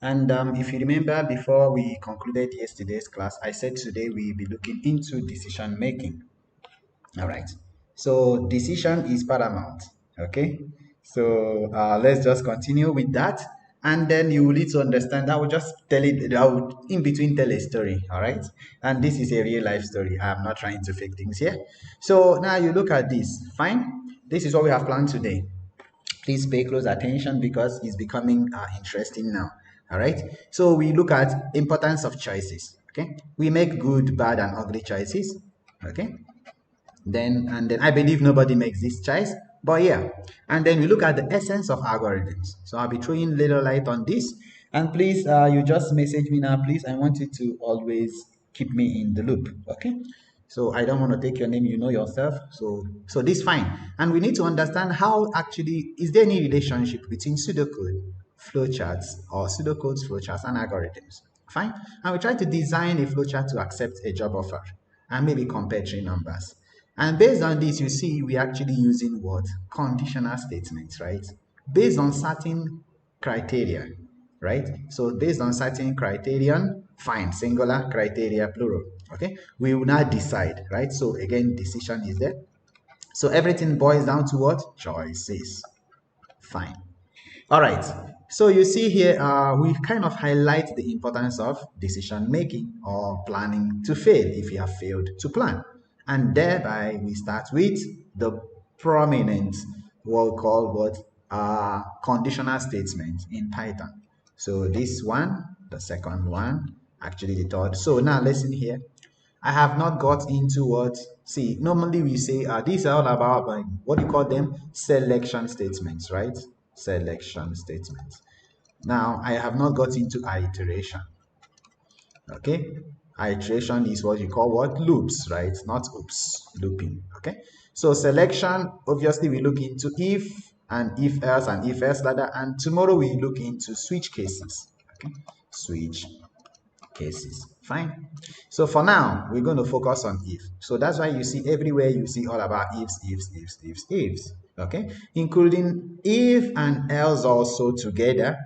And if you remember, before we concluded yesterday's class, I said today we'll be looking into decision making. All right. So decision is paramount. Okay. So let's just continue with that. And then you will need to understand. I will just tell it. I will in between tell a story. All right. And this is a real life story. I'm not trying to fake things here. So now you look at this. Fine. This is what we have planned today. Please pay close attention because it's becoming interesting now. All right. So we look at importance of choices. Okay. We make good, bad, and ugly choices. Okay. Then I believe nobody makes this choice, but yeah. And then we look at the essence of algorithms. So I'll be throwing little light on this. And please, you just message me now, please. I want you to always keep me in the loop. Okay. So I don't want to take your name, you know yourself. So this fine. And we need to understand how actually is there any relationship between pseudocode, flowcharts, or pseudocodes, flowcharts, and algorithms. Fine. And we try to design a flowchart to accept a job offer and maybe compare three numbers. And based on this, you see, we're actually using what? Conditional statements, right? Based on certain criteria, right? So based on certain criterion, fine, singular, criteria, plural, okay? We will now decide, right? So again, decision is there. So everything boils down to what? Choices. Fine. All right. So you see here, we kind of highlight the importance of decision making or planning to fail if you have failed to plan. And thereby we start with the prominent, what we call what conditional statement in Python. So this one, the second one, actually the third. So now listen here. I have not got into what, see, normally we say these are all about what do you call them? Selection statements, right? Selection statements. Now, I have not got into iteration. Okay? Iteration is what you call what? Loops, right? Not oops, looping. Okay? So selection, obviously we look into if and if else and if else ladder, and tomorrow we look into switch cases. Okay? Switch cases. Fine. So for now, we're going to focus on if. So that's why you see everywhere you see all about ifs. Okay, including if and else also together,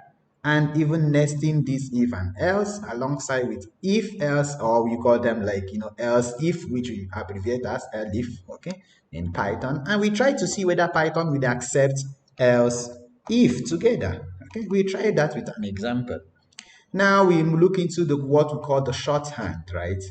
and even nesting this if and else alongside with if else, or we call them like else if, which we abbreviate as elif. Okay, in Python, and we try to see whether Python will accept else if together. Okay, we try that with an example. Now we look into the what we call the shorthand, right?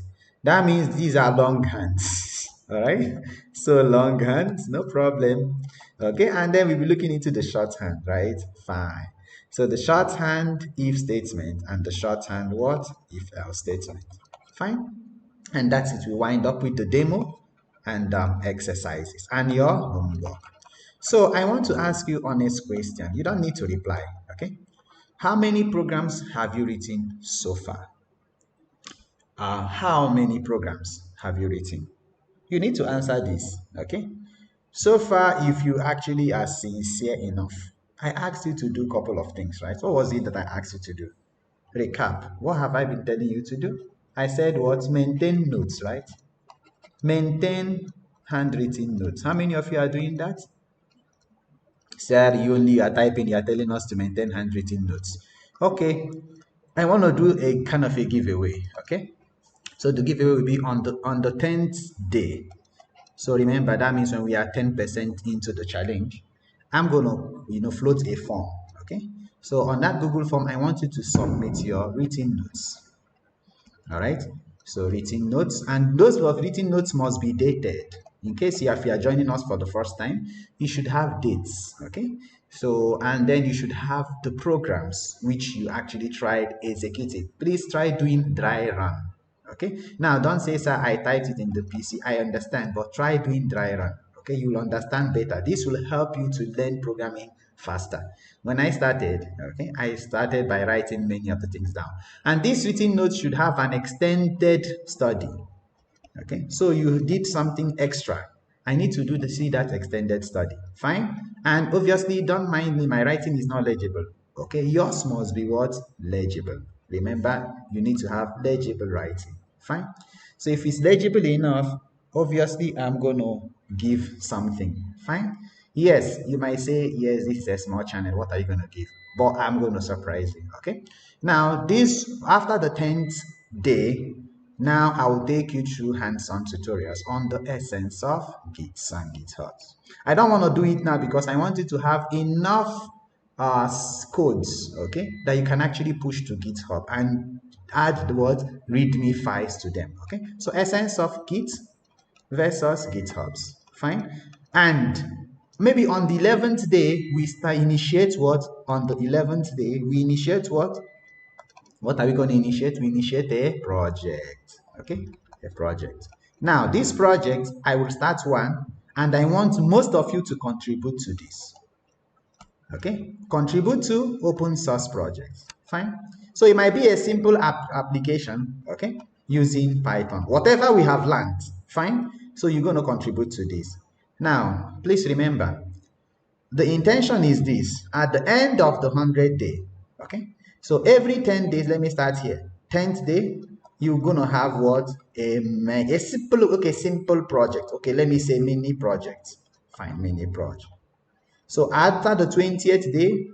That means these are long hands. All right. So long hands, no problem. Okay, and then we'll be looking into the shorthand, right? Fine. So the shorthand if statement and the shorthand what? If else statement. Fine. And that's it. We wind up with the demo and exercises and your homework. So I want to ask you honest question. You don't need to reply. Okay. How many programs have you written so far? How many programs have you written? You need to answer this, okay? So far, if you actually are sincere enough, I asked you to do a couple of things, right? What was it that I asked you to do? Recap. What have I been telling you to do? I said what? Maintain notes, right? Maintain handwritten notes. How many of you are doing that? Sir, you only are typing, you are telling us to maintain handwritten notes. Okay, I want to do a kind of a giveaway. Okay, so the giveaway will be on the 10th day. So remember, that means when we are 10% into the challenge, I'm gonna float a form. Okay, so on that Google form, I want you to submit your written notes. All right, so written notes, and those of written notes must be dated. In case if you are joining us for the first time, you should have dates. Okay, so and then you should have the programs which you actually tried executing. Please try doing dry run. Okay, now don't say, sir, I typed it in the PC. I understand, but try doing dry run. Okay, you'll understand better. This will help you to learn programming faster. When I started, okay, I started by writing many of the things down, and these written notes should have an extended study. Okay, so you did something extra. I need to see that extended study. Fine. And obviously, don't mind me, my writing is not legible. Okay, yours must be what? Legible. Remember, you need to have legible writing. Fine. So if it's legible enough, obviously I'm gonna give something. Fine. Yes, you might say, yes, this is a small channel. What are you gonna give? But I'm gonna surprise you. Okay. Now, this after the 10th day, now I will take you through hands-on tutorials on the essence of Gits and GitHubs. I don't want to do it now because I want you to have enough codes, okay, that you can actually push to GitHub and add the word README files to them, okay. So essence of Git versus GitHubs, fine. And maybe on the 11th day, we initiate what? On the 11th day, we initiate what? What are we going to initiate? We initiate a project, okay? A project. Now, this project, I will start one, and I want most of you to contribute to this, okay? Contribute to open source projects, fine? So it might be a simple application, okay? Using Python, whatever we have learned, fine? So you're going to contribute to this. Now, please remember, the intention is this: at the end of the 100th day, okay, so every 10 days, let me start here, 10th day, you're gonna have what? A simple project, okay, let me say mini project, fine, mini project. So after the 20th day,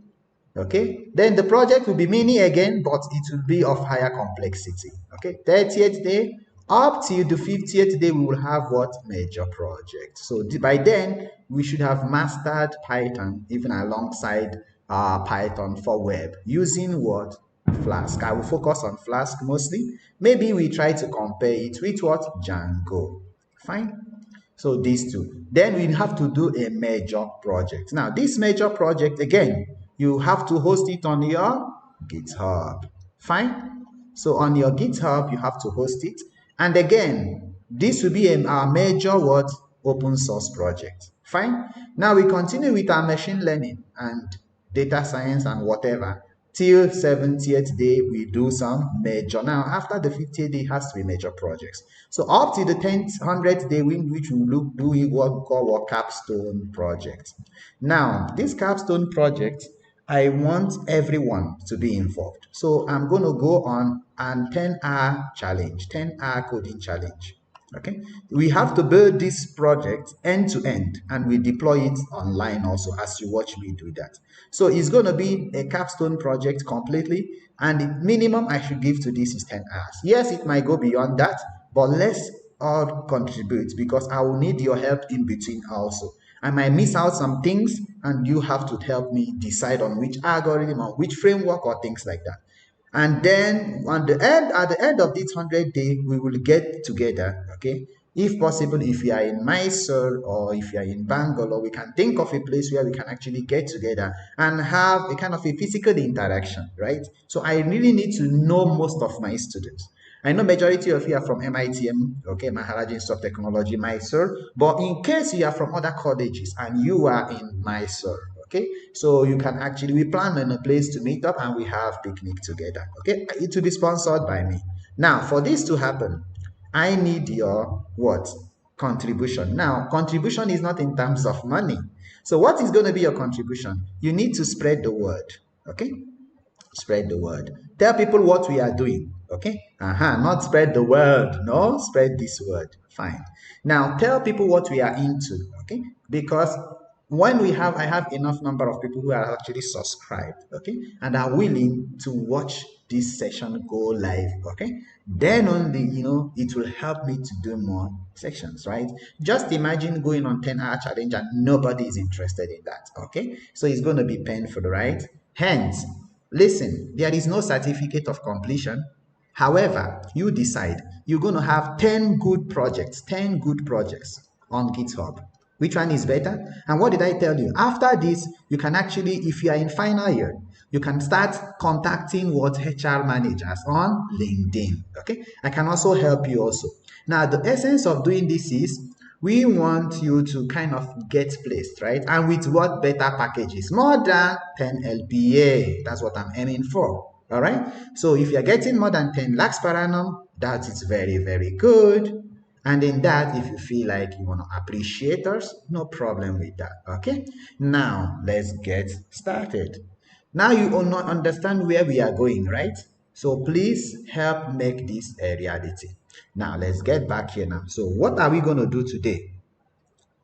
okay, then the project will be mini again, but it will be of higher complexity, okay. 30th day up till the 50th day, we will have what? Major project. So by then we should have mastered Python, even alongside Python for web, using what? Flask. I will focus on Flask mostly. Maybe we try to compare it with what? Django, fine. So these two. Then we have to do a major project. Now this major project, again, you have to host it on your GitHub, fine. So on your GitHub, you have to host it. And again, this will be our major what? Open source project, fine. Now we continue with our machine learning and data science and whatever till 70th day. We do some major. Now after the 50th day, it has to be major projects. So up to the 10th 100th day, which we will do what we call a capstone project. Now this capstone project, I want everyone to be involved. So I'm going to go on an 10-hour challenge, 10-hour coding challenge. Okay, we have to build this project end to end, and we deploy it online also as you watch me do that. So it's going to be a capstone project completely, and the minimum I should give to this is 10 hours. Yes, it might go beyond that, but let's all contribute because I will need your help in between also. I might miss out some things, and you have to help me decide on which algorithm or which framework or things like that. And then at the end of this 100 day, we will get together, okay? If possible, if you are in Mysore or if you are in Bangalore, we can think of a place where we can actually get together and have a kind of a physical interaction, right? So I really need to know most of my students. I know majority of you are from MITM, okay, Maharaja Institute of Technology, Mysore, but in case you are from other colleges and you are in Mysore, okay, so you can actually, we plan on a place to meet up and we have picnic together, okay. It will be sponsored by me. Now for this to happen, I need your what? Contribution. Now contribution is not in terms of money. So what is going to be your contribution? You need to spread the word, okay. Spread the word. Tell people what we are doing, okay. Not spread the word, no, spread this word, fine. Now tell people what we are into, okay, because when I have enough number of people who are actually subscribed, okay, and are willing to watch this session go live, okay, then only, it will help me to do more sections, right? Just imagine going on 10-hour challenge and nobody is interested in that, okay. So it's going to be painful, right? Hence, listen, there is no certificate of completion. However, you decide you're going to have 10 good projects on GitHub. Which one is better? And what did I tell you? After this, you can actually, if you are in final year, you can start contacting what HR managers on LinkedIn. Okay, I can also help you also. Now, the essence of doing this is we want you to kind of get placed, right? And with what better packages? More than 10 LPA. That's what I'm aiming for. All right. So if you're getting more than 10 lakhs per annum, that is very, very good. And in that, if you feel like you want to appreciate us, no problem with that. Okay. Now let's get started. Now you will not understand where we are going, right? So please help make this a reality. Now let's get back here now. So what are we going to do today?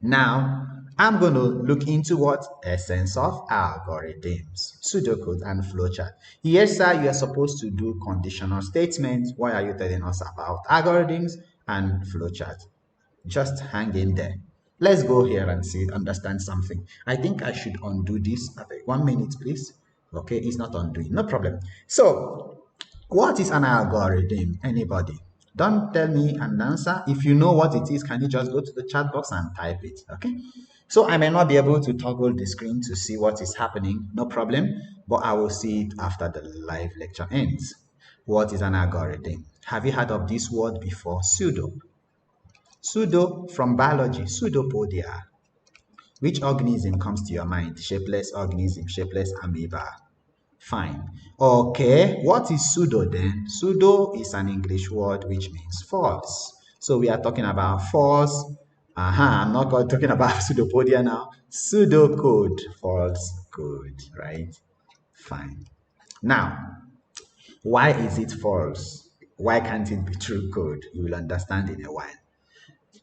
Now, I'm going to look into what? Essence of algorithms, pseudocode, and flowchart. Yes, sir, you are supposed to do conditional statements. Why are you telling us about algorithms and flowchart? Just hang in there. Let's go here and see, understand something. I think I should undo this. 1 minute, please. Okay, it's not undoing. No problem. So, what is an algorithm? Anybody? Don't tell me an answer. If you know what it is, can you just go to the chat box and type it? Okay. So I may not be able to toggle the screen to see what is happening. No problem. But I will see it after the live lecture ends. What is an algorithm? Have you heard of this word before? Pseudo. Pseudo from biology, pseudopodia. Which organism comes to your mind? Shapeless organism, shapeless amoeba. Fine. Okay, what is pseudo then? Pseudo is an English word which means false. So we are talking about false. I'm not talking about pseudopodia now. Pseudocode, false code, right? Fine. Now, why is it false? Why can't it be true code? You will understand in a while.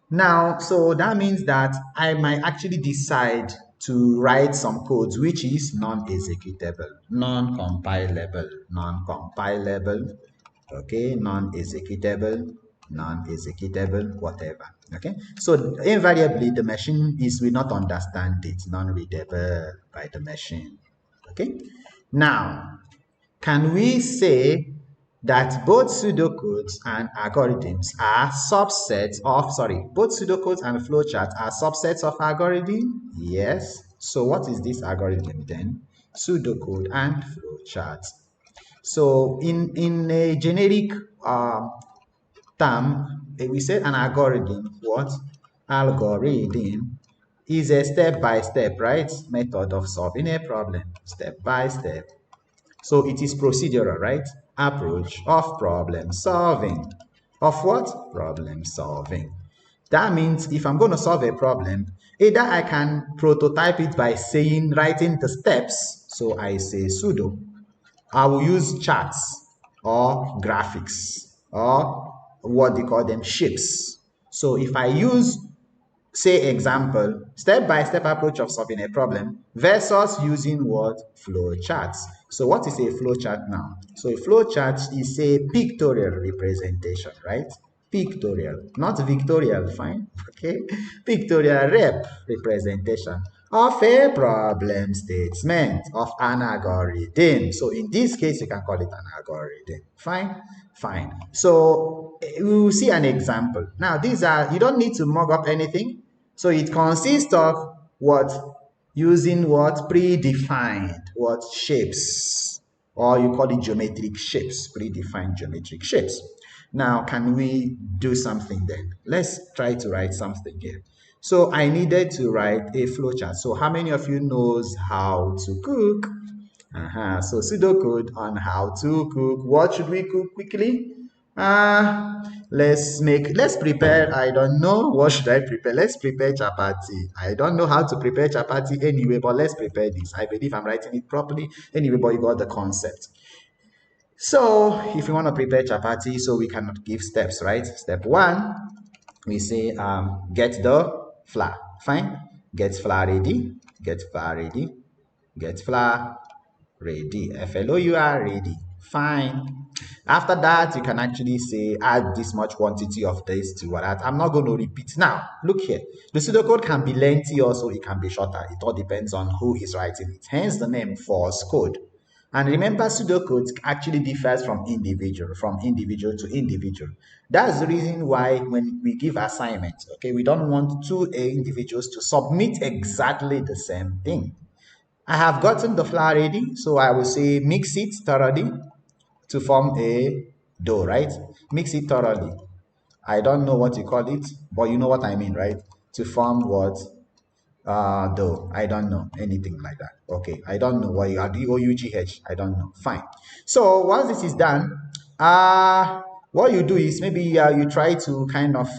Now, so that means that I might actually decide to write some codes which is non-executable, non-compilable, okay, non-executable, whatever. Okay, so invariably the machine will not understand it, non-readable by the machine. Okay, now can we say that both pseudocodes and algorithms are subsets of, both pseudocodes and flowcharts are subsets of algorithm? Yes. So what is this algorithm then? Pseudocode and flowchart. So in a generic term, we say an algorithm, what? Algorithm is a step-by-step, right? Method of solving a problem, step by step. So it is procedural, right? Approach of problem solving. Of what? Problem solving. That means if I'm going to solve a problem, either I can prototype it by writing the steps. So I say pseudo. I will use charts or graphics or what they call them, shapes. So if I use, say, example, step-by-step approach of solving a problem versus using what? Flow charts. So what is a flow chart now? So a flow chart is a pictorial representation, right? Pictorial, not victorial, fine, okay? Pictorial representation of a problem statement of an algorithm. So in this case, you can call it an algorithm, fine? Fine. So we will see an example. Now, these are, you don't need to mug up anything. So it consists of what? Using what? Predefined what? Shapes. Or you call it geometric shapes, predefined geometric shapes. Now, can we do something then? Let's try to write something here. So I needed to write a flowchart. So how many of you knows how to cook? So pseudocode on how to cook. What should we cook quickly? Let's prepare. I don't know. What should I prepare? Let's prepare chapati. I don't know how to prepare chapati anyway, but let's prepare this. I believe I'm writing it properly. Anyway, but you got the concept. So if you want to prepare chapati, so we cannot give steps, right? Step one, we say get the flour. Fine. Get flour ready. Get flour ready. Get flour ready. FLOUR ready. Fine. After that, you can actually say add this much quantity of this to that. I'm not going to repeat. Now, look here. The pseudocode can be lengthy, also it can be shorter. It all depends on who is writing it. Hence the name false code. And remember, pseudocode actually differs from individual to individual. That's the reason why when we give assignments, okay, we don't want two individuals to submit exactly the same thing. I have gotten the flour ready, so I will say mix it thoroughly to form a dough, right? Mix it thoroughly. I don't know what you call it, but you know what I mean, right? To form what? Dough. I don't know anything like that. Okay, I don't know what you are. DOUGH. I don't know. Fine. So once this is done, what you do is maybe you try to kind of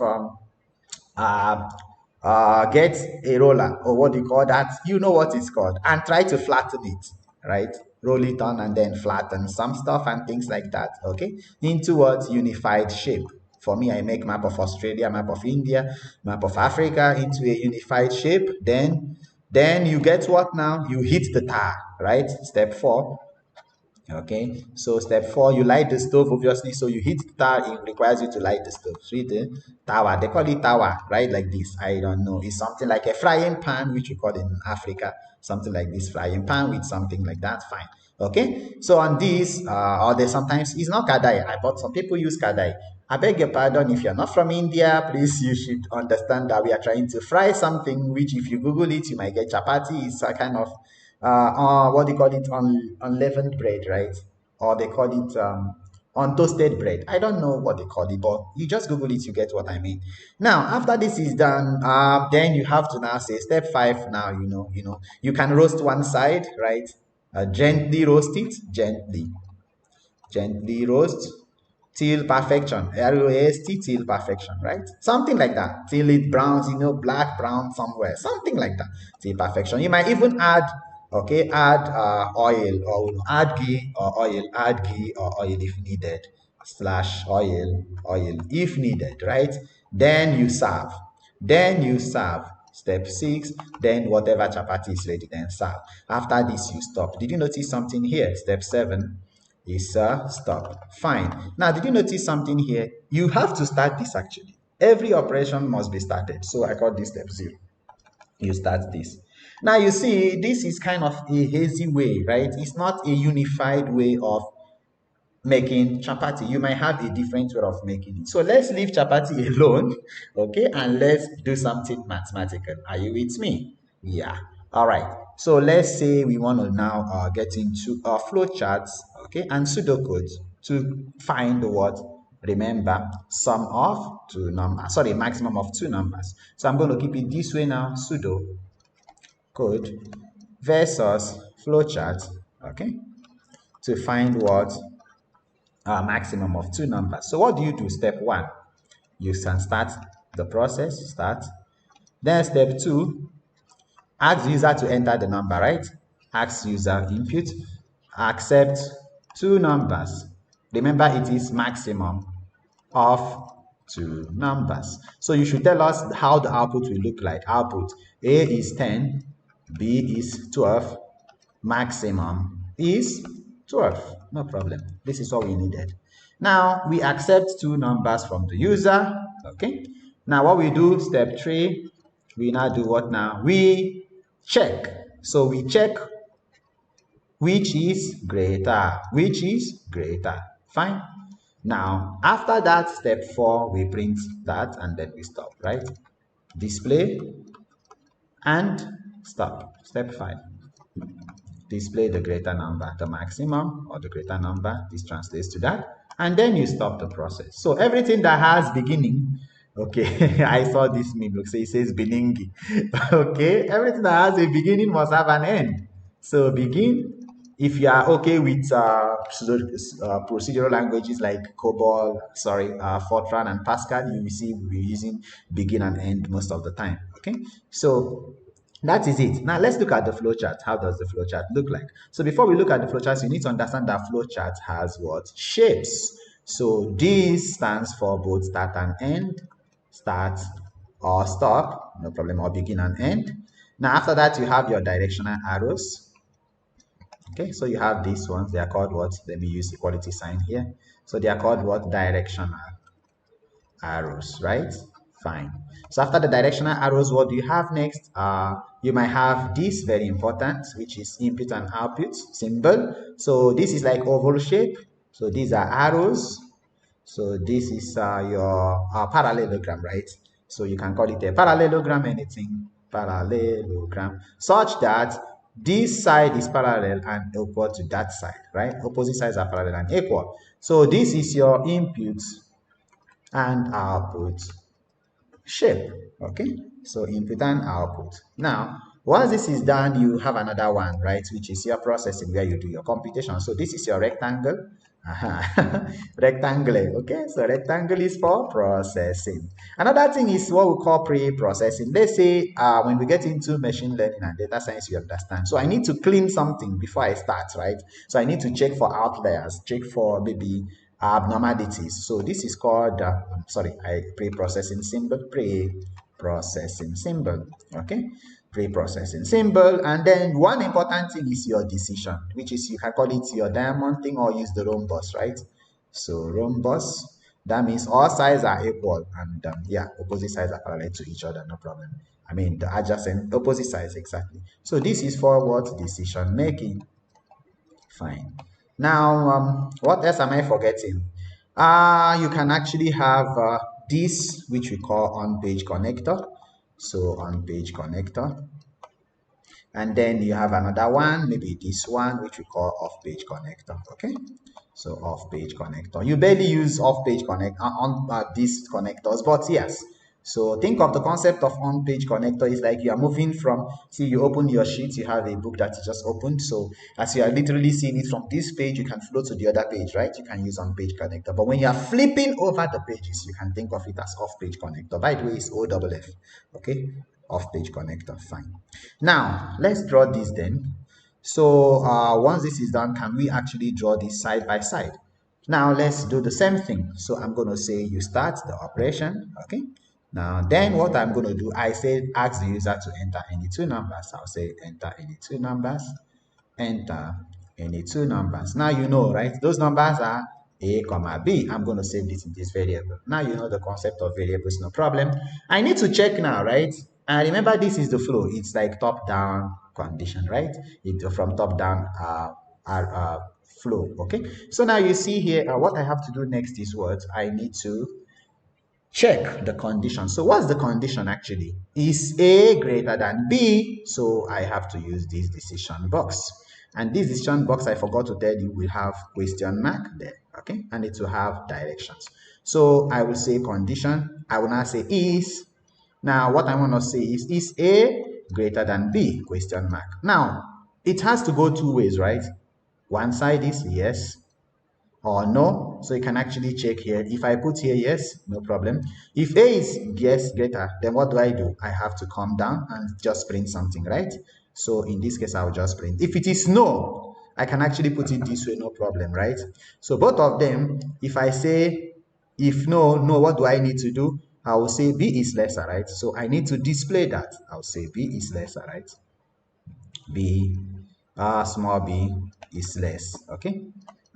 get a roller or what do you call that? You know what it's called, and try to flatten it, right? Roll it on and then flatten some stuff and things like that, okay? Into what? Unified shape. For me, I make map of Australia, map of India, map of Africa into a unified shape. Then you get what now? You hit the tar, right? Step 4. Okay, so step 4, you light the stove, obviously. So you hit the tower, it requires you to light the stove. So hit the tower, they call it tower, right? Like this. I don't know. It's something like a frying pan, which we call in Africa, something like this frying pan with something like that. Fine. Okay, so on this, or there's sometimes it's not kadai, but some people use kadai. I beg your pardon, if you're not from India, please, you should understand that we are trying to fry something, which if you Google it, you might get chapati. It's a kind of what they call it, unleavened bread, right? Or they call it untoasted bread. I don't know what they call it, but you just Google it, you get what I mean. Now, after this is done, then you have to now say step 5. Now you can roast one side, right? Gently roast it, gently roast till perfection, roast till perfection, right? Something like that, till it browns, black brown somewhere, something like that, till perfection. You might even add, okay, add oil, or add ghee or oil, add ghee or oil if needed, slash oil if needed, right? Then you serve step 6. Then whatever chapati is ready, then serve. After this, you stop. Did you notice something here? Step 7 is stop. Fine. Now, did you notice something here? You have to start this actually. Every operation must be started. So I call this step 0. You start this. Now you see, this is kind of a hazy way, right? It's not a unified way of making chapati. You might have a different way of making it. So let's leave chapati alone, okay? And let's do something mathematical. Are you with me? Yeah. All right. So let's say we want to now get into flowcharts, okay, and pseudocodes to find what? Remember, sum of two numbers. Sorry, maximum of two numbers. So I'm going to keep it this way now. Pseudo code versus flowchart, okay, to find what? Maximum of two numbers. So what do you do? Step 1, you can start the process, start. Then step 2, ask user to enter the number, right? Ask user input, accept two numbers. Remember, it is maximum of two numbers. So you should tell us how the output will look like. Output A is 10, B is 12, maximum is 12. No problem. This is all we needed. Now we accept two numbers from the user. Okay. Now what we do, step 3, we now do what now? We check. So we check which is greater. Which is greater. Fine. Now after that, step 4, we print that and then we stop, right? Display and stop. Step 5. Display the greater number, the maximum or the greater number. This translates to that. And then you stop the process. So everything that has beginning, okay, I saw this meme, look, so it says beginning. Okay, everything that has a beginning must have an end. So begin, if you are okay with procedural languages like COBOL, Fortran and Pascal, you will see we're using begin and end most of the time. Okay, so that is it. Now let's look at the flowchart. How does the flowchart look like? So before we look at the flowchart, you need to understand that flowchart has what? Shapes. So this stands for both start and end. Start or stop, no problem, or begin and end. Now after that, you have your directional arrows. Okay, so you have these ones. They are called what? Let me use equality sign here. So they are called what? Directional arrows, right? Fine. So after the directional arrows, what do you have next? You might have this, very important, which is input and output symbol. So this is like oval shape. So these are arrows. So this is your parallelogram, right? So you can call it a parallelogram, anything, parallelogram, such that this side is parallel and equal to that side, right? Opposite sides are parallel and equal. So this is your input and output shape. Okay, so input and output. Now once this is done, you have another one, right, which is your processing, where you do your computation. So this is your rectangle. Rectangle. Okay, so rectangle is for processing. Another thing is what we call pre-processing. Let's say when we get into machine learning and data science, you understand. So I need to clean something before I start, right? So I need to check for outliers, check for maybe abnormalities. So this is called, pre-processing symbol, pre-processing symbol, okay? Pre-processing symbol. And then one important thing is your decision, which is, you can call it your diamond thing or use the rhombus, right? So rhombus, that means all sides are equal, and yeah, opposite sides are parallel to each other, no problem. I mean, the adjacent opposite sides, exactly. So this is for what? Decision making. Fine. Now, what else am I forgetting? You can actually have this, which we call on-page connector. So on-page connector. And then you have another one, maybe this one, which we call off-page connector. Okay. So off-page connector. You barely use off-page connect on these connectors, but yes. So think of the concept of on-page connector is like you are moving from, see, you open your sheet, you have a book that you just opened. So as you are literally seeing it from this page, you can flow to the other page, right? You can use on-page connector. But when you are flipping over the pages, you can think of it as off-page connector. By the way, it's OFF. Okay, off-page connector. Fine. Now let's draw this then. So once this is done, can we actually draw this side by side? Now let's do the same thing. So I'm going to say you start the operation. Okay. Now then what I'm going to do, I say ask the user to enter any two numbers. I'll say enter any two numbers. Enter any two numbers. Now you know, right? Those numbers are a comma b. I'm going to save this in this variable. Now you know the concept of variables, no problem. I need to check now, right? And remember, this is the flow. It's like top-down condition, right? It from top-down flow. Okay. So now you see here, what I have to do next is what I need to check the condition. So what's the condition actually? Is A greater than B? So I have to use this decision box. And this decision box, I forgot to tell you, will have question mark there, okay? And it will have directions. So I will say condition. I will now say is. Now what I want to say is A greater than B? Question mark. Now, it has to go two ways, right? One side is yes or no. So you can actually check here. If I put here yes, no problem. If A is yes greater, then what do? I have to come down and just print something, right? So in this case, I'll just print. If it is no, I can actually put it this way, no problem, right? So both of them, if I say if no, what do I need to do? I will say B is lesser, right? So I need to display that. I'll say B is lesser, right? B, small b is less, okay?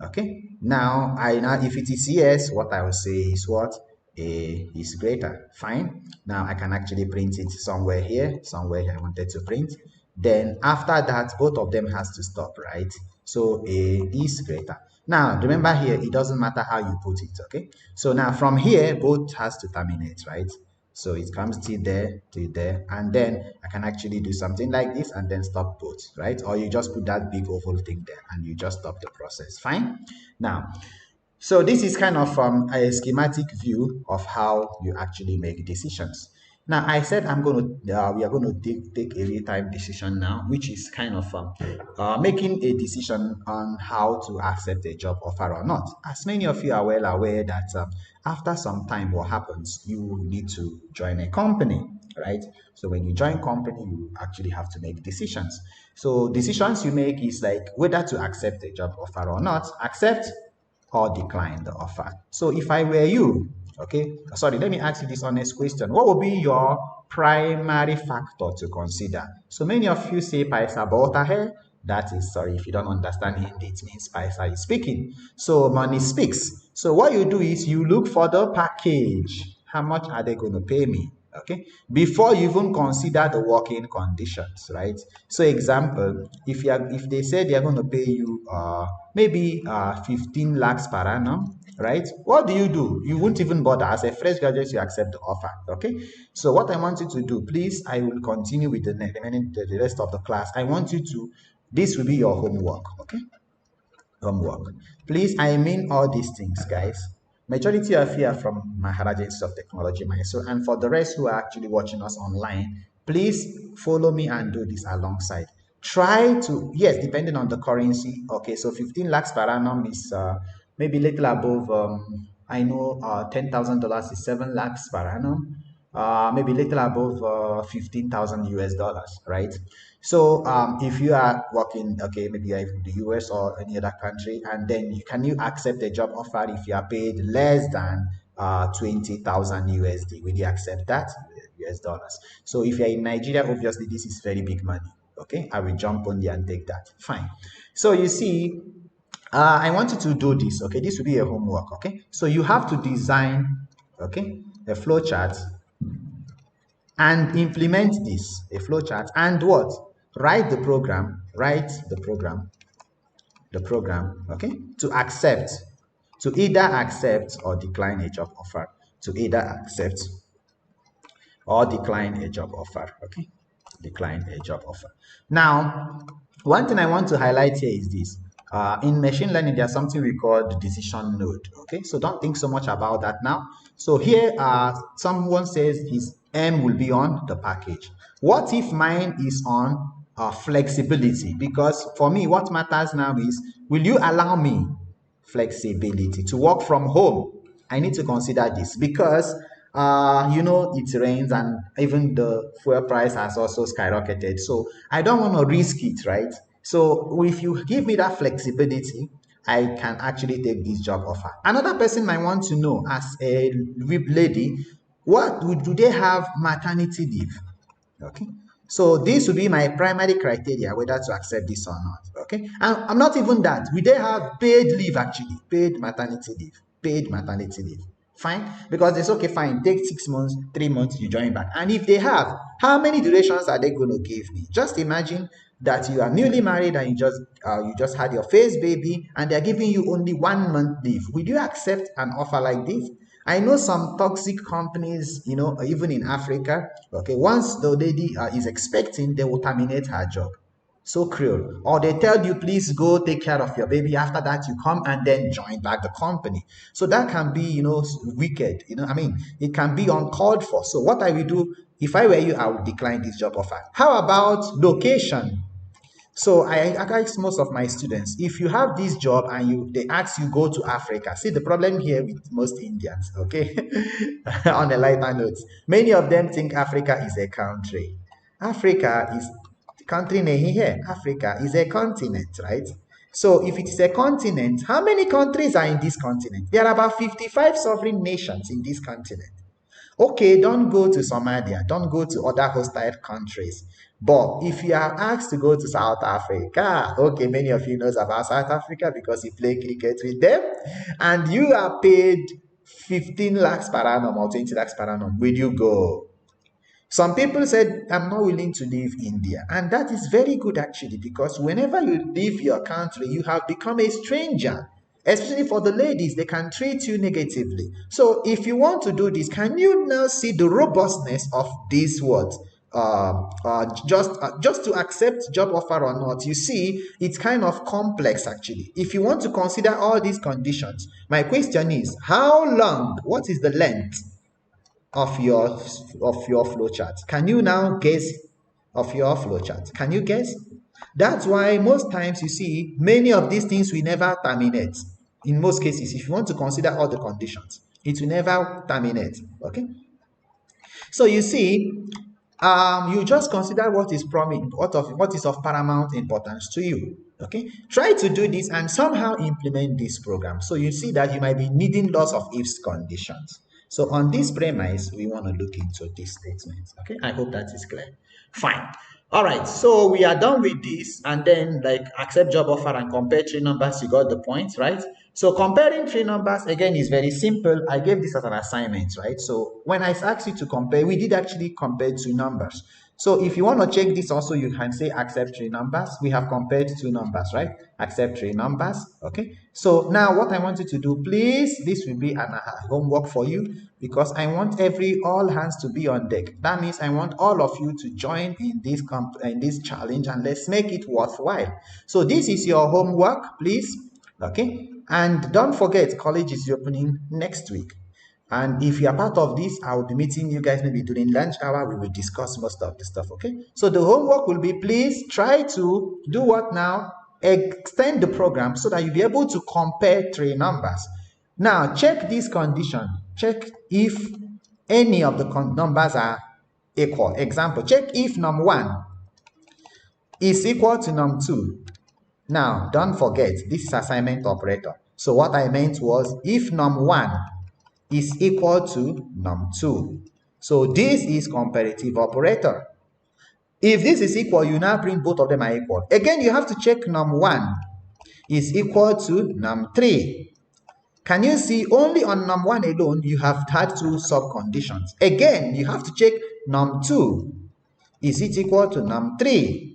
Okay, now if it is yes, what I will say is what? A is greater. Fine. Now I can actually print it somewhere here I wanted to print. Then after that, both of them has to stop, right? So A is greater. Now remember here, it doesn't matter how you put it, okay? So now from here, both has to terminate, right? So it comes till there, and then I can actually do something like this and then stop both, right? Or you just put that big oval thing there and you just stop the process. Fine. Now, so this is kind of a schematic view of how you actually make decisions. Now, I said we are going to take a real-time decision now, which is kind of making a decision on how to accept a job offer or not. As many of you are well aware that after some time, what happens, you need to join a company, right? So when you join company, you actually have to make decisions. So decisions you make is like whether to accept a job offer or not, accept or decline the offer. So if I were you, okay, sorry, let me ask you this honest question. What would be your primary factor to consider? So many of you say paisa bota hai. That is, sorry, if you don't understand Hindi, it means paisa is speaking. So money speaks. So what you do is you look for the package. How much are they going to pay me? Okay, before you even consider the working conditions, right? So example, if they say they are going to pay you maybe 15 lakhs per annum, right? What do? You won't even bother. As a fresh graduate, you accept the offer, okay? So what I want you to do, please, I will continue with the rest of the class. I want you to, this will be your homework, okay? Homework. Please, I mean all these things, guys. Majority of you are from Maharaja Institute of Technology, Mysore, and for the rest who are actually watching us online, please follow me and do this alongside. Try to, yes, depending on the currency, okay, so 15 lakhs per annum is maybe little above, I know $10,000 is 7 lakhs per annum. maybe little above 15,000 US dollars, right? So if you are working, okay, maybe you're in the US or any other country, and then can you accept a job offer if you are paid less than 20,000 USD? Will you accept that? US dollars. So if you're in Nigeria, obviously this is very big money. Okay, I will jump on there and take that. Fine. So you see, I want you to do this. Okay, this will be a homework. Okay, so you have to design, okay, a flowchart and implement this, a flowchart, and what? Write the program, okay, to accept, to either accept or decline a job offer, to either accept or decline a job offer, okay, decline a job offer. Now, one thing I want to highlight here is this. In machine learning, there's something we call the decision node, okay? So don't think so much about that now. So here, someone says his M will be on the package. What if mine is on flexibility? Because for me, what matters now is, will you allow me flexibility to work from home? I need to consider this because it rains and even the fuel price has also skyrocketed. So I don't want to risk it, right? So if you give me that flexibility, I can actually take this job offer. Another person might want to know, as a lady, do they have maternity leave? Okay. So this will be my primary criteria whether to accept this or not. Okay. And I'm not even that. We they have paid leave actually, paid maternity leave, paid maternity leave. Fine, because it's okay, fine. Take 6 months, 3 months, you join back. And if they have, how many durations are they going to give me? Just imagine that you are newly married and you just had your first baby and they're giving you only 1 month leave. Would you accept an offer like this? I know some toxic companies, even in Africa, okay, once the lady is expecting, they will terminate her job. So cruel. Or they tell you, please go take care of your baby. After that, you come and then join back the company. So that can be, wicked. It can be uncalled for. So what I will do, if I were you, I would decline this job offer. How about location? So I ask most of my students, if you have this job and they ask you go to Africa, see the problem here with most Indians, okay? On a lighter note, many of them think Africa is a country. Africa is country nahi hai. Africa is a continent, right? So if it is a continent, how many countries are in this continent? There are about 55 sovereign nations in this continent. Okay, don't go to Somalia, don't go to other hostile countries. But if you are asked to go to South Africa, okay, many of you knows about South Africa because you play cricket with them, and you are paid 15 lakhs per annum or 20 lakhs per annum, will you go? Some people said, I'm not willing to leave India. And that is very good actually, because whenever you leave your country, you have become a stranger. Especially for the ladies, they can treat you negatively. So if you want to do this, can you now see the robustness of these words? Just to accept job offer or not, you see, it's kind of complex actually. If you want to consider all these conditions, my question is, how long, what is the length of your flowchart? Can you now guess of your flowchart? Can you guess? That's why most times you see many of these things will never terminate. In most cases, if you want to consider all the conditions, it will never terminate. Okay. So you see, you just consider what is what is of paramount importance to you. Okay, try to do this and somehow implement this program. So you see that you might be needing lots of ifs conditions. So on this premise, we want to look into this statement. Okay, I hope that is clear. Fine. All right, so we are done with this, and then like accept job offer and compare three numbers. You got the point, right? So comparing three numbers again is very simple. I gave this as an assignment, right? So when I asked you to compare, we did actually compare two numbers. So if you want to check this also, you can say accept three numbers. We have compared two numbers, right? Accept three numbers. Okay. So now what I want you to do, please, this will be an homework for you, because I want all hands to be on deck. That means I want all of you to join in this challenge, and let's make it worthwhile. So this is your homework, please. Okay. And don't forget, college is opening next week. And if you are part of this, I will be meeting you guys maybe during lunch hour. We will discuss most of the stuff, okay? So the homework will be, please try to do what now? Extend the program so that you'll be able to compare three numbers. Now, check this condition. Check if any of the numbers are equal. Example, check if num1 is equal to num2. Now, don't forget, this is assignment operator. So what I meant was if num1 is equal to num2. So this is comparative operator. If this is equal, you now bring both of them are equal. Again, you have to check num1 is equal to num3. Can you see only on num1 alone, you have had two sub-conditions. Again, you have to check num2. Is it equal to num3?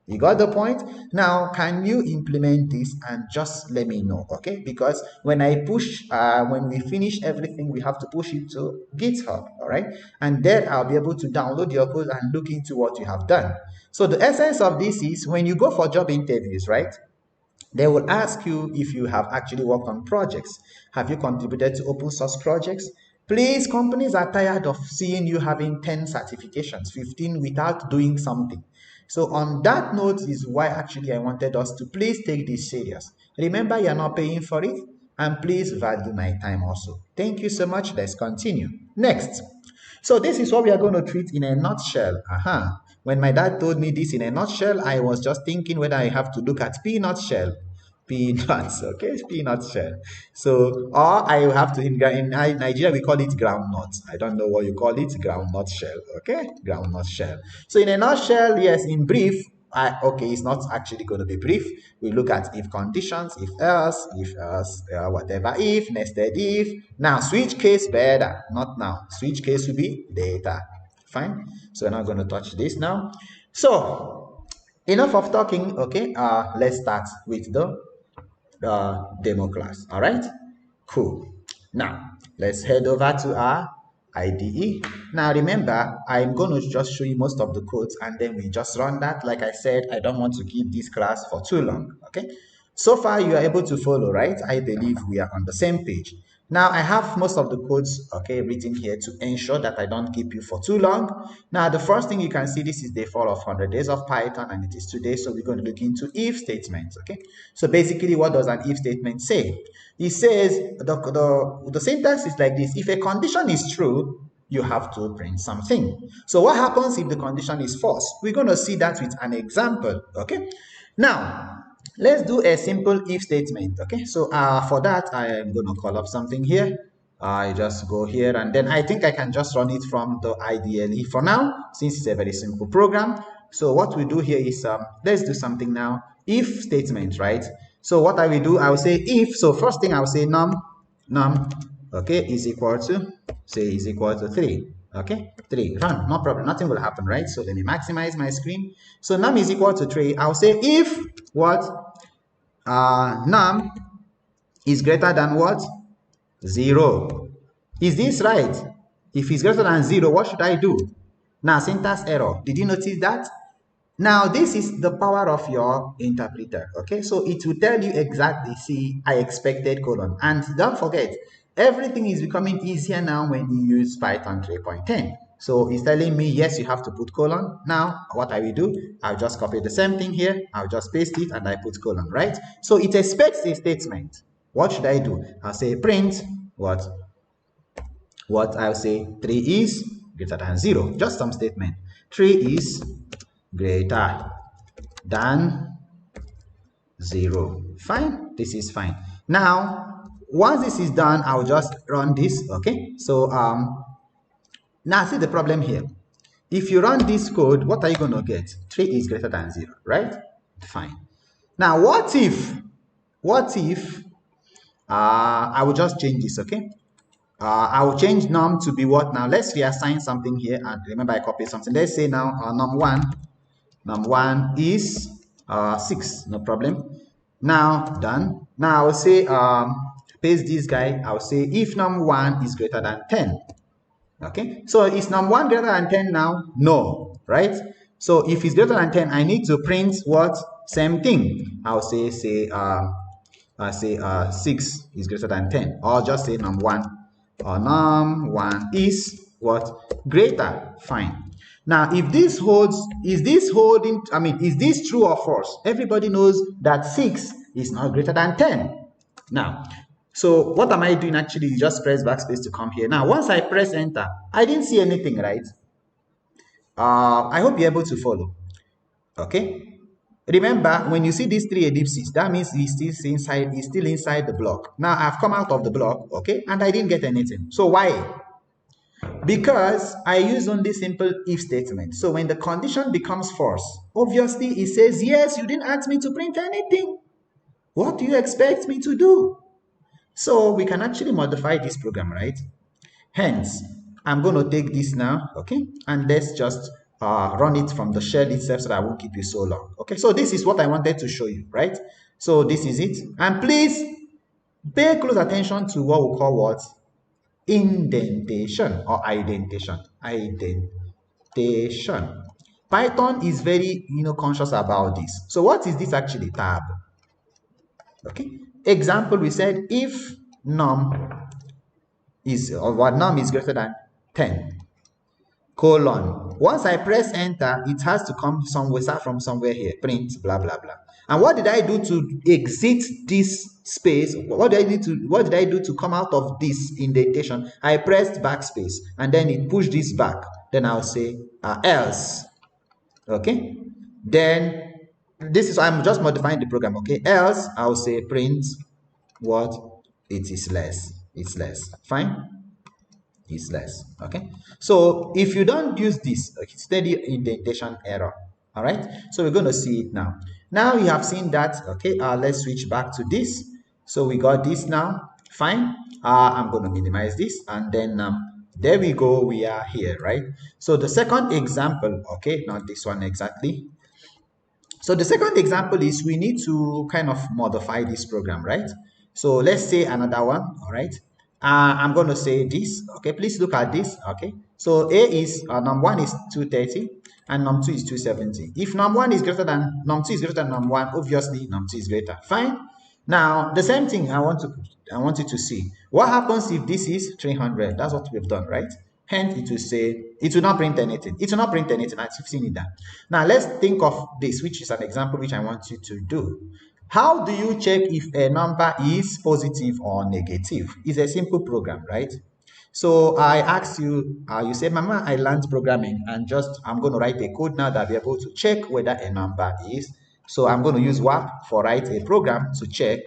You got the point? Now, can you implement this and just let me know, okay? Because when I push, when we finish everything, we have to push it to GitHub, all right? And then I'll be able to download your code and look into what you have done. So the essence of this is when you go for job interviews, right? They will ask you if you have actually worked on projects. Have you contributed to open source projects? Please, companies are tired of seeing you having 10 certifications, 15 without doing something. So on that note is why actually I wanted us to please take this serious. Remember, you're not paying for it, and please value my time also. Thank you so much. Let's continue. Next. So this is what we are going to treat in a nutshell. When my dad told me this in a nutshell, I was just thinking whether I have to look at peanut shell. Peanuts, okay, peanut shell. So, or I have to, in Nigeria, we call it groundnut. I don't know what you call it, groundnut shell, okay, groundnut shell. So in a nutshell, yes, in brief, okay, it's not actually going to be brief. We look at if conditions, if else, whatever if, nested if. Now, switch case better, not now. Switch case will be later. Fine. So we're not going to touch this now. So enough of talking. Okay. Let's start with the demo class. All right. Cool. Now let's head over to our IDE. Now remember, I'm going to just show you most of the codes and then we just run that. Like I said, I don't want to keep this class for too long. Okay. So far you are able to follow, right? I believe we are on the same page. Now I have most of the codes, okay, written here to ensure that I don't keep you for too long. Now the first thing you can see, this is day 4 of 100 days of Python and it is today. So we're going to look into if statements, okay? So basically what does an if statement say? It says, the syntax is like this. If a condition is true, you have to print something. So what happens if the condition is false? We're going to see that with an example, okay? Now, let's do a simple if statement, okay? So for that, I am going to call up something here. I just go here and then I think I can just run it from the IDLE for now, since it's a very simple program. So what we do here is, let's do something now. If statement, right? So what I will do, I will say if, so first thing I will say num, okay, is equal to, say is equal to 3. Okay, 3, run, no problem, nothing will happen, right? So let me maximize my screen. So num is equal to 3. I'll say if what? Num is greater than what? 0. Is this right? If it's greater than 0, what should I do? Now, syntax error. Did you notice that? Now, this is the power of your interpreter, okay? So it will tell you exactly, see, I expected colon. And don't forget, everything is becoming easier now when you use Python 3.10. So it's telling me, yes, you have to put colon. Now, what I will do, I'll just copy the same thing here. I'll just paste it and I put colon, right? So it expects a statement. What should I do? I'll say print what? What I'll say 3 is greater than 0. Just some statement. 3 is greater than 0. Fine. This is fine. Now, once this is done, I'll just run this. Okay. So now see the problem here. If you run this code, what are you going to get? 3 is greater than 0, right? Fine. Now, what if I will just change this, okay? I will change num to be what now? Let's reassign something here. And remember, I copied something. Let's say now num1 is 6, no problem. Now, done. Now, I will say, paste this guy. I will say if num1 is greater than 10. Okay, so is num1 greater than 10 now? No, right? So if it's greater than 10, I need to print what? Same thing. I'll say 6 is greater than 10, or just say num1, or num1 is what? Greater. Fine. Now, if this holds, is this true or false? Everybody knows that 6 is not greater than 10. Now, So what am I doing actually? You just press backspace to come here. Now, once I press enter, I didn't see anything, right? I hope you're able to follow. Okay. Remember, when you see these three ellipses, that means he's still inside the block. Now I've come out of the block, okay, and I didn't get anything. So why? Because I use only simple if statement. So when the condition becomes false, obviously it says, yes, you didn't ask me to print anything. What do you expect me to do? So we can actually modify this program, right? Hence, I'm going to take this now, okay? And let's just run it from the shell itself so that I won't keep you so long. Okay, so this is what I wanted to show you, right? So this is it. And please pay close attention to what we call what? Indentation or indentation. Indentation. Python is very, conscious about this. So what is this actually? Tab. Okay. Example, we said if num is greater than 10, colon. Once I press enter, it has to come somewhere, start from somewhere here, print, blah, blah, blah. And what did I do to exit this space? What did I do to come out of this indentation? I pressed backspace and then it pushed this back. Then I'll say else. Okay. Then I'm just modifying the program. Okay. Else I'll say print what? It is less. It's less. Fine. Is less. Okay, so if you don't use this, steady indentation error. All right, so we're going to see it now. Now you have seen that. Okay, let's switch back to this. So we got this now. Fine. I'm going to minimize this, and then there we go. We are here, right? So the second example, okay, not this one exactly. So the second example is we need to kind of modify this program, right? So let's say another one. All right. I'm going to say this. Okay, please look at this. Okay, so A is num1 is 230 and num2 is 270. If num1 is greater than num2 is greater than num1, obviously num2 is greater. Fine. Now the same thing I want you to see. What happens if this is 300? That's what we've done, right? Hence it will say it will not print anything. It will not print anything as you've seen it that. Now let's think of this, which is an example which I want you to do. How do you check if a number is positive or negative? It's a simple program, right? So I asked you, you say, Mama, I learned programming and I'm going to write a code now that I'll be able to check whether a number is. So I'm going to use WAP for write a program to check,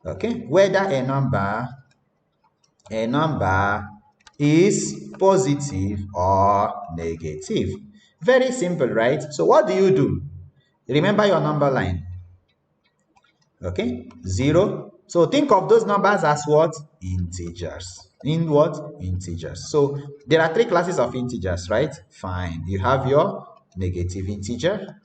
okay, whether a number is positive or negative. Very simple, right? So what do? Remember your number line. Okay, 0. So think of those numbers as what? Integers. In what? Integers. So there are 3 classes of integers, right? Fine. You have your negative integer,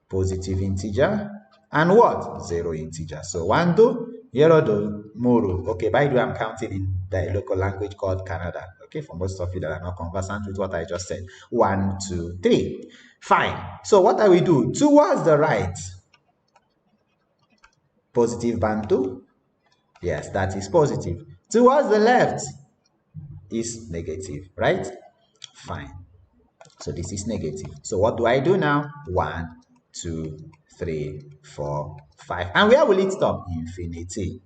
positive integer, and what? 0 integer. So 1, 2, 0, 2, moro. Okay, by the way, I'm counting in the local language called Canada. Okay, for most of you that are not conversant with what I just said. 1, 2, 3. Fine. So what I will do? Towards the right, positive Bantu. Yes, that is positive. Towards the left is negative, right? Fine. So this is negative. So what do I do now? 1, 2, 3, 4, 5. And where will it stop? Infinity.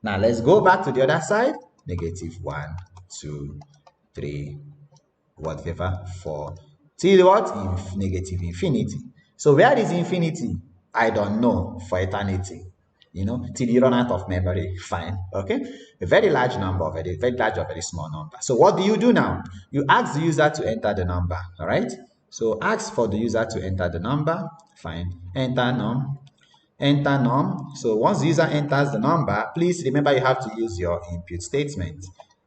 Now let's go back to the other side. Negative 1, 2, 3, whatever, 4. Till what? Negative infinity. So where is infinity? I don't know. For eternity. Till you run out of memory. Fine. Okay. A very large number, very large or very small number. So what do you do now? You ask the user to enter the number. All right. So ask for the user to enter the number. Fine. Enter num. Enter num. So once the user enters the number, please remember you have to use your input statement.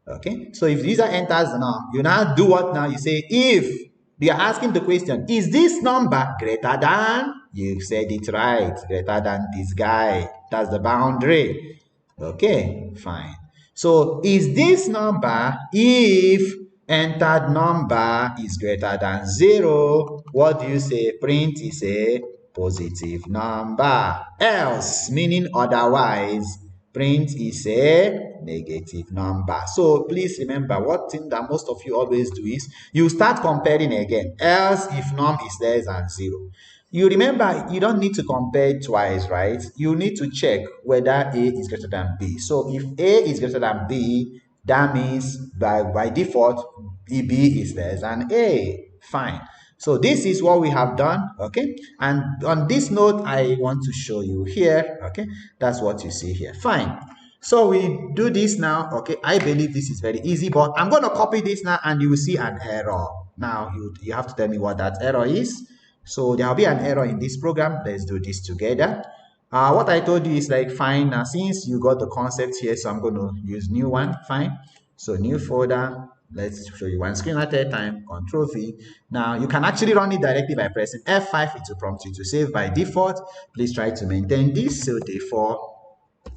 Okay. So if the user enters the num, you now do what now? You say if they are asking the question, is this number greater than? You said it right, greater than this guy. That's the boundary. Okay, fine. So is this number, if entered number is greater than 0, what do you say? Print is a positive number. Else, meaning otherwise, print is a negative number. So please remember, one thing that most of you always do is you start comparing again. Else if num is less than 0. You remember, you don't need to compare twice, right? You need to check whether A is greater than B. So if A is greater than B, that means by default, B is less than A. Fine. So this is what we have done, okay? And on this note, I want to show you here, okay? That's what you see here. Fine. So we do this now, okay? I believe this is very easy, but I'm going to copy this now and you will see an error. Now, you have to tell me what that error is. So there will be an error in this program. Let's do this together. What I told you is like, fine, now since you got the concept here, so I'm going to use new one, fine. So new folder, let's show you one screen at a time, Control V. Now you can actually run it directly by pressing F5. It will prompt you to save by default. Please try to maintain this. So day 4.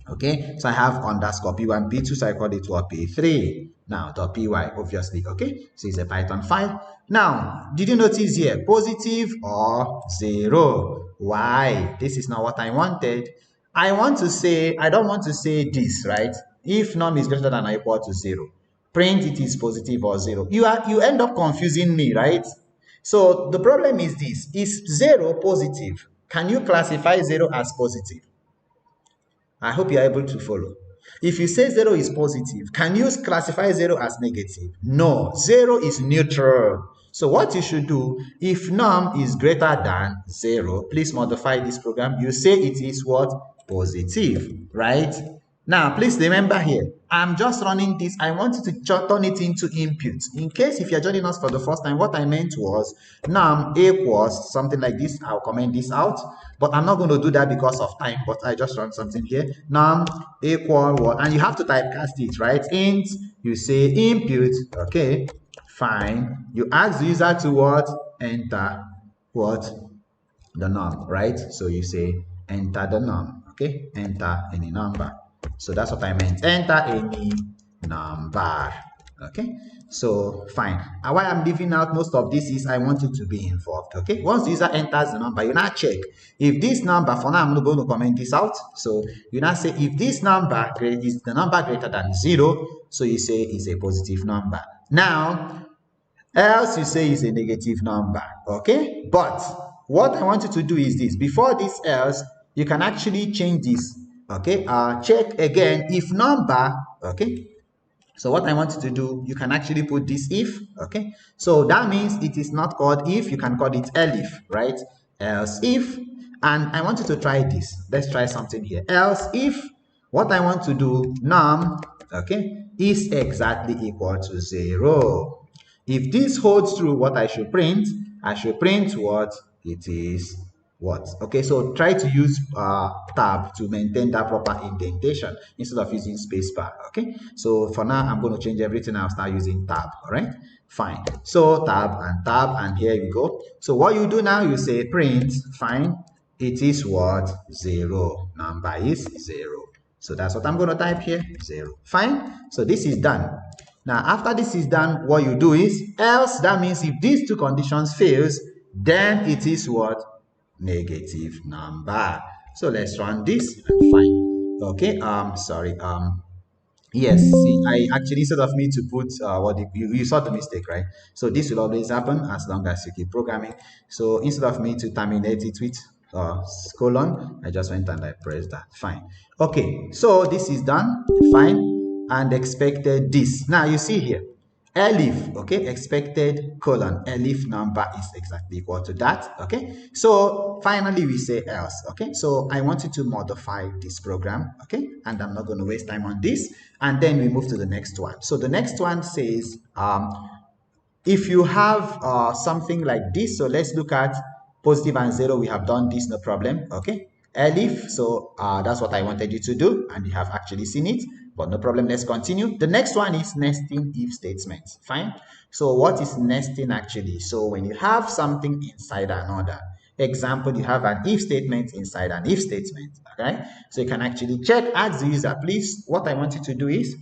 Okay, so I have underscore p1, p2, so I call it what, p3. Now .py, obviously, okay, so it's a Python file. Now, did you notice here, positive or 0? Why? This is not what I wanted. I don't want to say this, right? If num is greater than or equal to 0, print it is positive or 0. You end up confusing me, right? So the problem is this, is 0 positive? Can you classify 0 as positive? I hope you are able to follow. If you say 0 is positive, can you classify 0 as negative? No, 0 is neutral. So what you should do, if num is greater than 0, please modify this program. You say it is what? Positive, right? Now, please remember here, I'm just running this. I want you to turn it into input. In case if you're joining us for the first time, what I meant was num equals something like this. I'll comment this out, but I'm not going to do that because of time, but I just run something here. Num equal what? And you have to typecast it, right? Int, you say input, okay, fine. You ask the user to what? Enter what? The num, right? So you say enter the num, okay? Enter any number. So that's what I meant. Enter any number. Okay. So fine. And why I'm leaving out most of this is I want you to be involved. Okay. Once the user enters the number, you now check if this number. For now, I'm not going to comment this out. So you now say if this number is the number greater than 0, so you say it's a positive number. Now, else you say it's a negative number. Okay. But what I want you to do is this. Before this else, you can actually change this. Okay, check again if number, okay. So what I want you to do, you can actually put this if, okay. So that means it is not called if, you can call it elif, right? Else if, and I want you to try this. Let's try something here. Else if, what I want to do, num, okay, is exactly equal to 0. If this holds true, what I should print what it is. What? Okay, so try to use tab to maintain that proper indentation instead of using spacebar. Okay, so for now I'm going to change everything. I'll start using tab. All right, fine. So tab, and here we go. So what you do now, you say print, fine, it is what? 0. Number is 0. So that's what I'm going to type here, 0. Fine. So this is done. Now after this is done, what you do is else. That means if these two conditions fails, then it is what? Negative number. So let's run this. Fine. Okay. Sorry. Yes. See, I actually, instead of me to put you saw the mistake, right? So this will always happen as long as you keep programming. So instead of me to terminate it with colon, I just went and I pressed that. Fine. Okay. So this is done. Fine. And expected this. Now you see here. Elif, okay, expected colon, elif number is exactly equal to that, okay. So finally we say else, okay. So I want you to modify this program, okay, and I'm not going to waste time on this, and then we move to the next one. So the next one says if you have something like this, so let's look at positive and 0. We have done this, no problem, okay. Elif, so that's what I wanted you to do, and you have actually seen it. But no problem, let's continue. The next one is nesting if statements. Fine. So what is nesting actually? So when you have something inside another, example, you have an if statement inside an if statement, okay? So you can actually check, ask the user, please, what I want you to do is,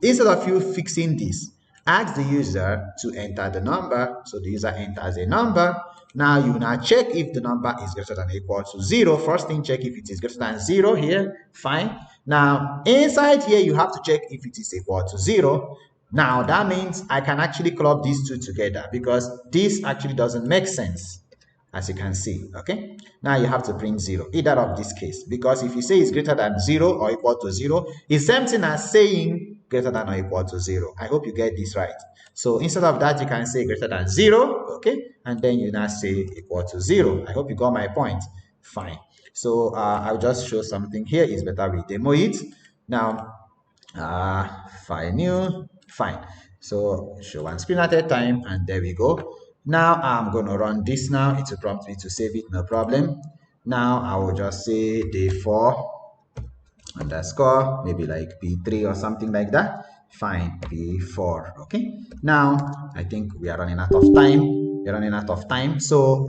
instead of you fixing this, ask the user to enter the number. So the user enters a number. Now you now check if the number is greater than or equal to 0. First thing, check if it is greater than 0 here. Fine. Now inside here you have to check if it is equal to 0. Now that means I can actually club these two together because this actually doesn't make sense. as you can see. Okay, now you have to print 0, either of this case, because if you say it's greater than 0 or equal to 0, it's same thing as saying greater than or equal to 0. I hope you get this right. So instead of that, you can say greater than 0, okay, and then you now say equal to 0. I hope you got my point. Fine. So I'll just show something here. It's better we demo it. Now, file new, fine. So show one screen at a time, and there we go. Now I'm going to run this now. It will prompt me to save it, no problem. Now I will just say day 4 underscore, maybe like P3 or something like that. Fine, P4. Okay. Now I think we are running out of time. We're running out of time. So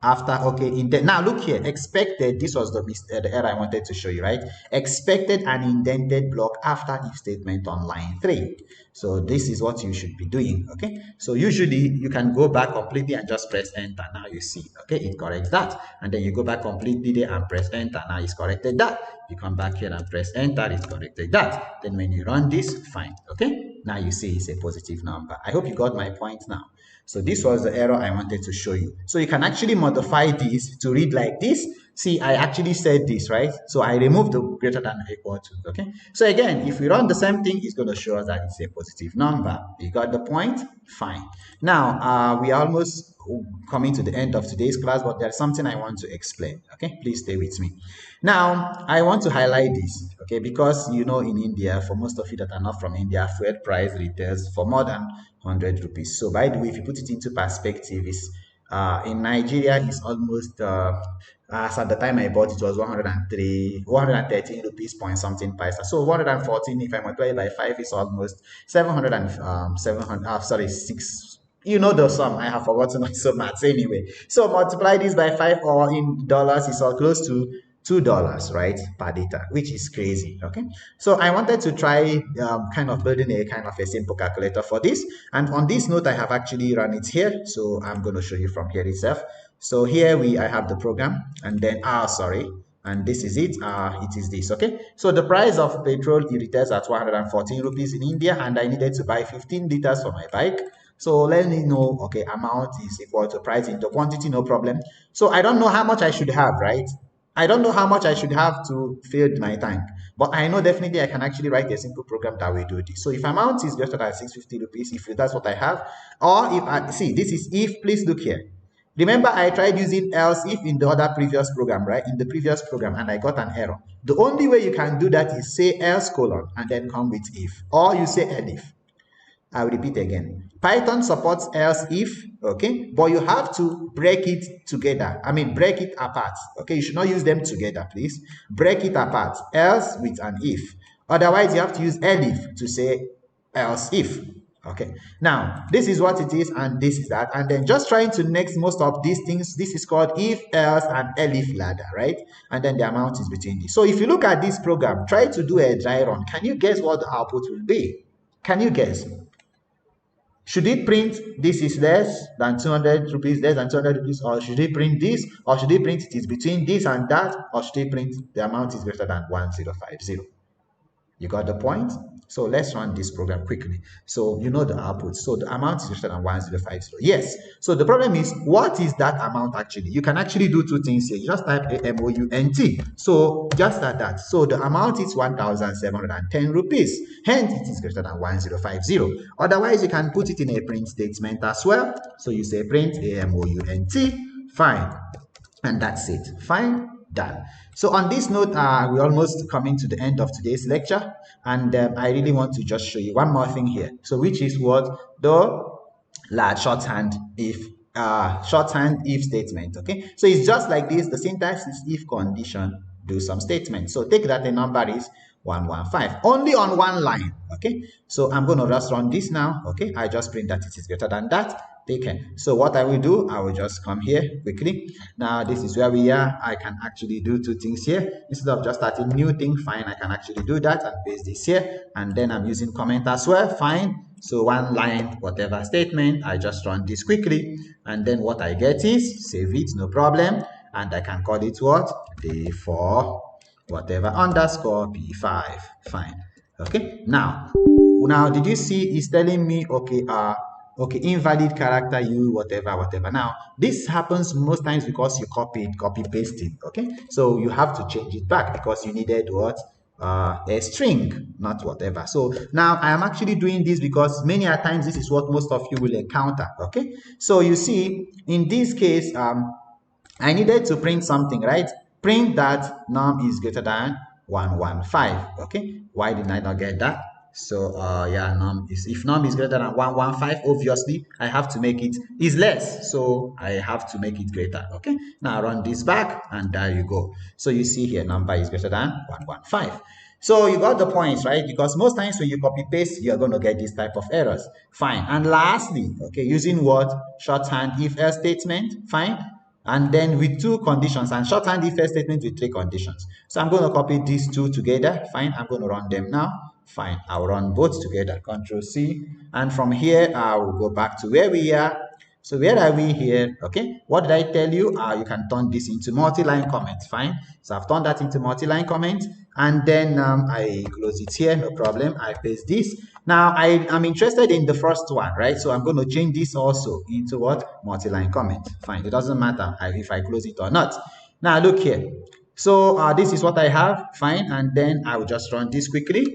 after, okay, now look here, expected, this was the error I wanted to show you, right? Expected an indented block after if statement on line 3. So this is what you should be doing. Okay, so usually you can go back completely and just press enter. Now you see, okay, it corrects that, and then you go back completely there and press enter. Now it's corrected that. You come back here and press enter, it's corrected that. Then when you run this, fine. Okay, now you see it's a positive number. I hope you got my point now. So this was the error I wanted to show you. So you can actually modify this to read like this. See, I actually said this, right? So I removed the greater than or equal to, okay? So again, if we run the same thing, it's going to show us that it's a positive number. You got the point? Fine. Now, we are almost coming to the end of today's class, but there's something I want to explain, okay? Please stay with me. Now, I want to highlight this, okay? Because, you know, in India, for most of you that are not from India, fuel price retails for more than 100 rupees. So by the way, if you put it into perspective, it's in Nigeria is almost as at the time I bought it was 113 rupees point something paisa. So 114, if I multiply by 5, is almost 700 and 700. Sorry, 6. You know the sum. I have forgotten my sum maths anyway. So multiply this by 5, or in dollars, it's all close to $2, right, per data, which is crazy. Okay, so I wanted to try kind of building a kind of a simple calculator for this, and on this note I have actually run it here, so I'm going to show you from here itself. So here I have the program, and then sorry, and this is it. It is this. Okay, so the price of petrol, it retails at 114 rupees in India, and I needed to buy 15 liters for my bike. So let me know, okay, amount is equal to price into quantity, no problem. So I don't know how much I should have, right? I don't know how much I should have to fill my tank, but I know definitely I can actually write a simple program that will do this. So if amount is greater than 650 rupees, if that's what I have, or if I see, this is if, please look here. Remember, I tried using else if in the other previous program, right? In the previous program, and I got an error. The only way you can do that is say else colon and then come with if, or you say elif. I'll repeat again. Python supports else if, okay, but you have to break it together. I mean, break it apart. Okay, you should not use them together, please. Break it apart. Else with an if. Otherwise, you have to use elif to say else if. Okay, now this is what it is, and this is that, and then just trying to next most of these things. This is called if, else, and elif ladder, right? And then the amount is between these. So if you look at this program, try to do a dry run. Can you guess what the output will be? Can you guess? Should it print this is less than 200 rupees, less than 200 rupees, or should it print this, or should it print it is between this and that, or should it print the amount is greater than 1050? You got the point? So let's run this program quickly. So you know the output. So the amount is greater than 1050. Yes. So the problem is, what is that amount actually? You can actually do two things here. You just type AMOUNT. So just like that. So the amount is 1,710 rupees. Hence, it is greater than 1050. Otherwise, you can put it in a print statement as well. So you say print AMOUNT. Fine. And that's it. Fine. Done. So on this note, we're almost coming to the end of today's lecture, and I really want to just show you one more thing here. So which is what the large shorthand if statement. Okay, so it's just like this. The syntax is if condition do some statement. So take that the number is 115 only on one line. Okay, so I'm going to just run this now. Okay, I just print that it is greater than that. Taken. So what I will do, I will just come here quickly. Now this is where we are. I can actually do two things here. Instead of just starting new thing, fine, I can actually do that and paste this here, and then I'm using comment as well. Fine. So one line whatever statement, I just run this quickly, and then what I get is save it, no problem, and I can call it what, day 4 whatever underscore p5. Fine. Okay, now did you see it's telling me, okay, Okay, invalid character, you whatever. Now, this happens most times because you copy pasted. Okay, so you have to change it back because you needed what? A string, not whatever. So now I am actually doing this because many a times this is what most of you will encounter. Okay, so you see, in this case, I needed to print something, right? Print that num is greater than 115. Okay, why did I not get that? So yeah, num is, if num is greater than 115, obviously I have to make it is less, so I have to make it greater. Okay, now run this back and there you go. So you see here, number is greater than 115. So you got the points, right? Because most times when you copy paste, you're going to get this type of errors. Fine. And lastly, okay, using what? Shorthand if else statement. Fine. And then with two conditions, and shorthand if else statement with three conditions. So I'm going to copy these two together. Fine. I'm going to run them now. Fine. I'll run both together. Control C. And from here, I will go back to where we are. So where are we here? Okay, what did I tell you? You can turn this into multi-line comment. Fine. So I've turned that into multi-line comment, and then I close it here, no problem. I paste this. Now I am interested in the first one, right? So I'm going to change this also into what? Multi-line comment. Fine. It doesn't matter if I close it or not. Now look here. So this is what I have. Fine. And then I will just run this quickly.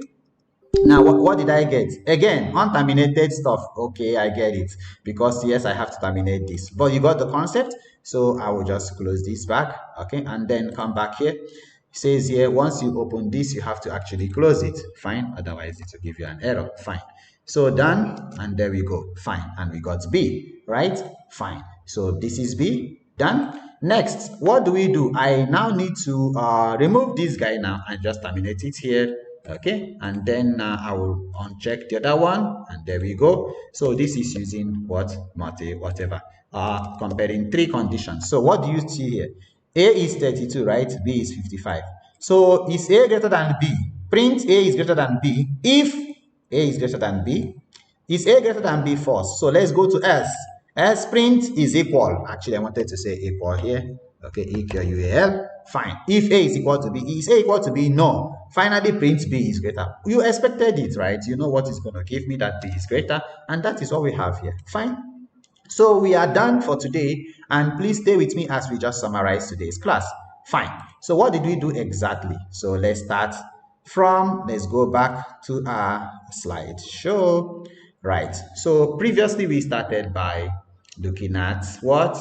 Now, what did I get? Again, unterminated stuff. Okay, I get it. Because, yes, I have to terminate this. But you got the concept. So, I will just close this back. Okay, and then come back here. It says here, once you open this, you have to actually close it. Fine. Otherwise, it will give you an error. Fine. So, done. And there we go. Fine. And we got B, right? Fine. So, this is B. Done. Next, what do we do? I now need to remove this guy now and just terminate it here. Okay, and then I will uncheck the other one, and there we go. So this is using what? Whatever. Comparing three conditions. So what do you see here? A is 32, right? B is 55. So is A greater than B? Print A is greater than B if A is greater than B. Is A greater than B first? So let's go to else. Else print is equal. Actually, I wanted to say equal here. Okay, equal. Fine. If A is equal to B, is A equal to B? No. Finally, print B is greater. You expected it, right? You know what is going to give me that B is greater, and that is what we have here. Fine. So we are done for today, and please stay with me as we just summarize today's class. Fine. So what did we do exactly? So let's start from, let's go back to our slideshow. Right. So previously we started by looking at what?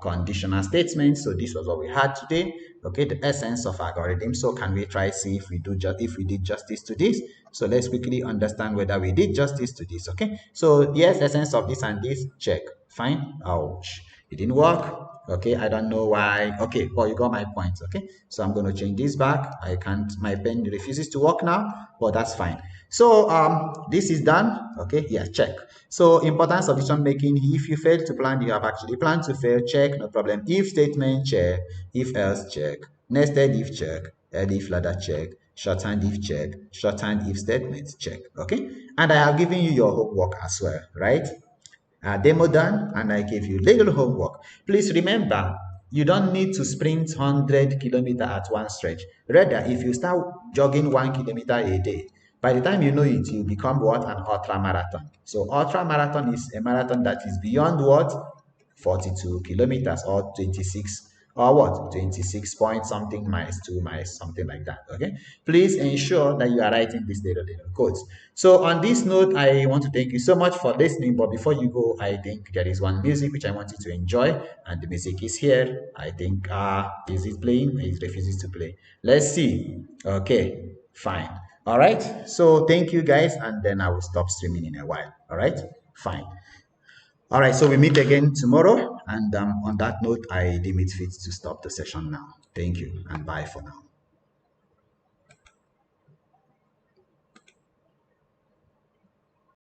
Conditional statements. So this was what we had today. Okay, the essence of algorithm. So can we try see if we did justice to this? So let's quickly understand whether we did justice to this. Okay, so yes, essence of this and this, check. Fine. Ouch, it didn't work. Okay, I don't know why. Okay, well, you got my point. Okay, so I'm going to change this back. I can't, my pen refuses to work now, but that's fine. So this is done. Okay, yeah, check. So importance of decision making. If you fail to plan, you have actually planned to fail. Check, no problem. If statement, check. If else, check. Nested if, check. If ladder, check. Shorthand if, check. Shorthand if statement, check. Okay, and I have given you your homework as well, right? Demo done, and I gave you little homework. Please remember, you don't need to sprint 100 kilometers at one stretch. Rather, if you start jogging 1 kilometer a day, by the time you know it, you become what? An ultra marathon. So ultra marathon is a marathon that is beyond what? 42 kilometers or 26 or what? 26 point something miles, 2 miles, something like that. Okay, please ensure that you are writing these little codes. So on this note, I want to thank you so much for listening, but before you go, I think there is one music which I want you to enjoy, and the music is here. I think is it playing? It refuses to play. Let's see. Okay, fine. All right, so thank you guys, and then I will stop streaming in a while. All right, fine. All right, so we meet again tomorrow, and on that note, I deem it fit to stop the session now. Thank you, and bye for now.